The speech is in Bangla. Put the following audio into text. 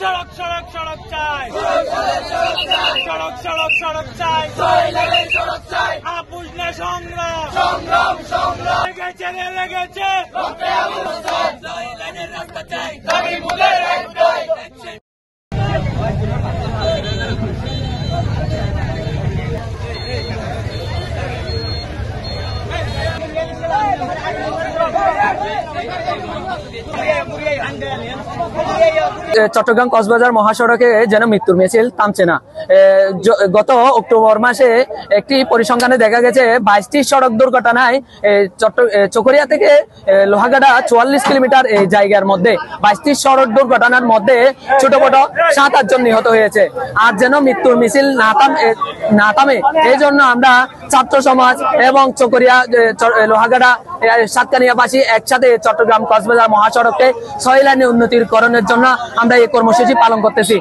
সড়ক সড়ক সড়ক চাই, সড়ক সড়ক সড়ক চাই, আপুস না সংগ্রাম, সংগ্রাম সংগ্রাম লেগেছে রে লেগেছে, রাস্তা চাই, দাবি মুদের একটাই। চট্টগ্রাম কক্সবাজার মহাসড়কে যেন মৃত্যুর মিছিল থামছে না। গত অক্টোবর মাসে একটি পরিসংখ্যানে দেখা গেছে 22টি সড়ক দুর্ঘটনায় চকরিয়া থেকে লোহাগাড়া 44 কিলোমিটার এই জায়গার মধ্যে 22টি সড়ক দুর্ঘটনার মধ্যে ছোট বড় 7-8 জন নিহত হয়েছে। আর যেন মৃত্যুর মিছিল না থামে এই জন্য আমরা ছাত্র সমাজ এবং চকরিয়া লোহাগাড়া সাতকানিয়াবাসী একসাথে চট্টগ্রাম কক্সবাজার মহাসড়কে 6 লেনে উন্নতিকরণের জন্য আমরা এই কর্মসূচি পালন করতেছি।